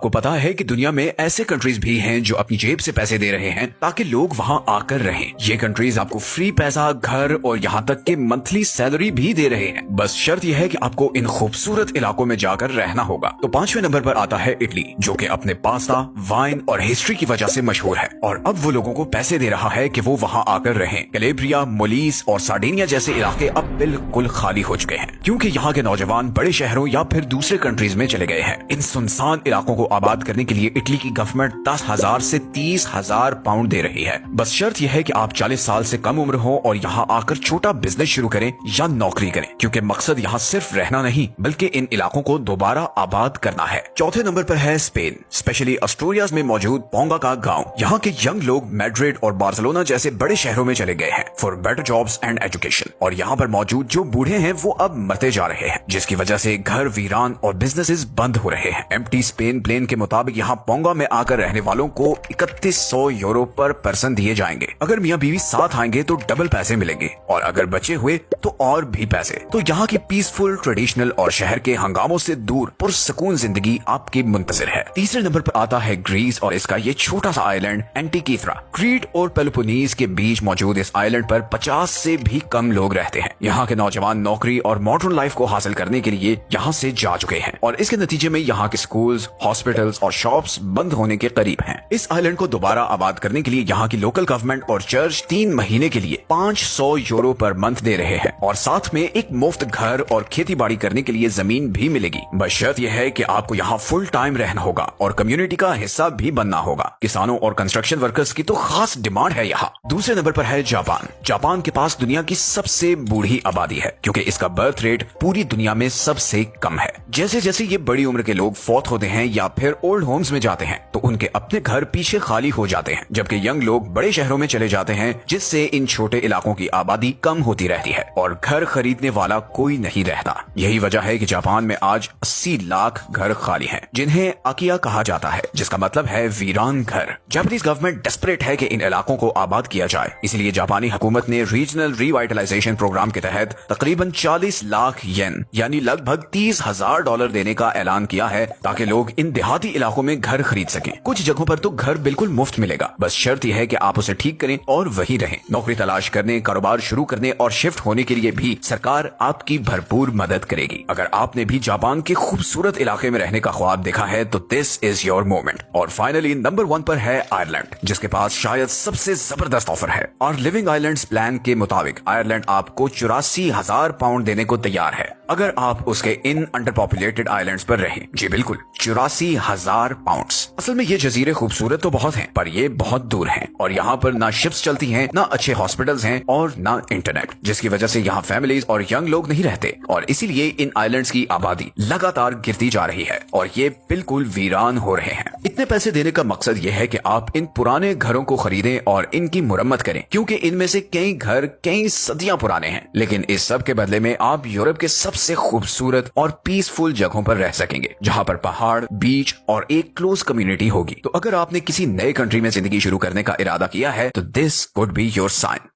आपको पता है कि दुनिया में ऐसे कंट्रीज भी हैं जो अपनी जेब से पैसे दे रहे हैं ताकि लोग वहां आकर रहें। ये कंट्रीज आपको फ्री पैसा, घर और यहाँ तक कि मंथली सैलरी भी दे रहे हैं। बस शर्त यह है कि आपको इन खूबसूरत इलाकों में जाकर रहना होगा। तो 5वें नंबर पर आता है इटली, जो कि अपने पास्ता, वाइन और हिस्ट्री की वजह से मशहूर है और अब वो लोगों को पैसे दे रहा है कि वो वहाँ आकर रहें। कैलेब्रिया, मोलिस और सार्डिनिया जैसे इलाके अब बिल्कुल खाली हो चुके हैं क्योंकि यहाँ के नौजवान बड़े शहरों या फिर दूसरे कंट्रीज में चले गए हैं। इन सुनसान इलाकों को आबाद करने के लिए इटली की गवर्नमेंट 10,000 से 30,000 पाउंड दे रही है। बस शर्त यह है कि आप 40 साल से कम उम्र हो और यहाँ आकर छोटा बिजनेस शुरू करें या नौकरी करें, क्योंकि मकसद यहाँ सिर्फ रहना नहीं बल्कि इन इलाकों को दोबारा आबाद करना है। चौथे नंबर पर है स्पेन, स्पेशली अस्टूरियास में मौजूद पोंगा का गाँव। यहाँ के यंग लोग मैड्रिड और बार्सिलोना जैसे बड़े शहरों में चले गए हैं for better jobs and education, और यहाँ पर मौजूद जो बूढ़े हैं वो अब मरते जा रहे हैं, जिसकी वजह से घर वीरान और बिजनेसेस बंद हो रहे हैं। एम्प्टी स्पेन प्लेन के मुताबिक यहाँ पोंगा में आकर रहने वालों को 3100 यूरो पर पर्सन दिए जाएंगे। अगर मियाँ बीवी साथ आएंगे तो डबल पैसे मिलेंगे और अगर बचे हुए तो और भी पैसे। तो यहाँ की पीसफुल, ट्रेडिशनल और शहर के हंगामों से दूर पुरसकून जिंदगी आपकी मुंतजिर है। तीसरे नंबर पर आता है ग्रीस और इसका ये छोटा सा आइलैंड एंटीकीथ्रा। क्रीट और पेलोपोनीज के बीच मौजूद इस आइलैंड पर 50 से भी कम लोग रहते हैं। यहाँ के नौजवान नौकरी और मॉडर्न लाइफ को हासिल करने के लिए यहाँ से जा चुके हैं और इसके नतीजे में यहाँ के स्कूल्स, हॉस्पिटल्स और शॉप्स बंद होने के करीब हैं। इस आइलैंड को दोबारा आबाद करने के लिए यहाँ की लोकल गवर्नमेंट और चर्च 3 महीने के लिए 500 यूरो पर मंथ दे रहे हैं और साथ में एक मुफ्त घर और खेती बाड़ी करने के लिए जमीन भी मिलेगी। बस शर्त यह है कि आपको यहाँ फुल टाइम रहना होगा और कम्युनिटी का हिस्सा भी बनना होगा। किसानों और कंस्ट्रक्शन वर्कर्स की तो खास डिमांड है यहाँ। दूसरे नंबर पर है जापान। जापान के पास दुनिया की सबसे बूढ़ी आबादी है क्योंकि इसका बर्थ रेट पूरी दुनिया में सबसे कम है। जैसे जैसे ये बड़ी उम्र के लोग फौत होते हैं या फिर ओल्ड होम्स में जाते हैं तो उनके अपने घर पीछे खाली हो जाते हैं, जबकि यंग लोग बड़े शहरों में चले जाते हैं, जिससे इन छोटे इलाकों की आबादी कम होती रहती है और घर खरीदने वाला कोई नहीं रहता। यही वजह है कि जापान में आज 80 लाख घर खाली हैं, जिन्हें अकिया कहा जाता है, जिसका मतलब है वीरान घर। जापानीज गवर्नमेंट डेस्परेट है कि इन इलाकों को आबाद किया जाए, इसलिए जापानी हुकूमत ने रीजनल रिवाइटलाइजेशन प्रोग्राम के तहत तकरीबन 40 लाख येन यानी लगभग $30,000 देने का ऐलान किया है ताकि लोग इन देहाती इलाकों में घर खरीद सकें। कुछ जगहों पर तो घर बिल्कुल मुफ्त मिलेगा, बस शर्त यह है कि आप उसे ठीक करें और वहीं रहें। नौकरी तलाश करने, कारोबार शुरू करने और शिफ्ट होने के लिए भी सरकार आपकी भरपूर मदद करेगी। अगर आपने भी जापान के खूबसूरत इलाके में रहने का ख्वाब देखा है तो दिस इज योर मोमेंट। और फाइनली नंबर 1 पर है आयरलैंड, जिसके पास शायद सबसे जबरदस्त ऑफर है। और लिविंग आइलैंड्स प्लान के मुताबिक आयरलैंड आपको 84,000 पाउंड देने को तैयार है अगर आप उसके इन अंडर पॉपुलेटेड आइलैंड्स पर रहें। जी बिल्कुल, 84,000 पाउंड। असल में ये जजीरे खूबसूरत तो बहुत हैं, पर ये बहुत दूर हैं और यहाँ पर ना शिप्स चलती हैं, ना अच्छे हॉस्पिटल्स हैं और ना इंटरनेट, जिसकी वजह से यहाँ फैमिलीज और यंग लोग नहीं रहते और इसीलिए इन आइलैंड्स की आबादी लगातार गिरती जा रही है और ये बिल्कुल वीरान हो रहे हैं। इतने पैसे देने का मकसद ये है कि आप इन पुराने घरों को खरीदें और इनकी मुरम्मत करें, क्योंकि इनमें से कई घर कई सदियां पुराने हैं, लेकिन इस सब के बदले में आप यूरोप के सबसे खूबसूरत और पीसफुल जगहों पर रह सकेंगे, जहां पर पहाड़, बीच और एक क्लोज कम्युनिटी होगी। तो अगर आपने किसी नए कंट्री में जिंदगी शुरू करने का इरादा किया है तो this could be your sign.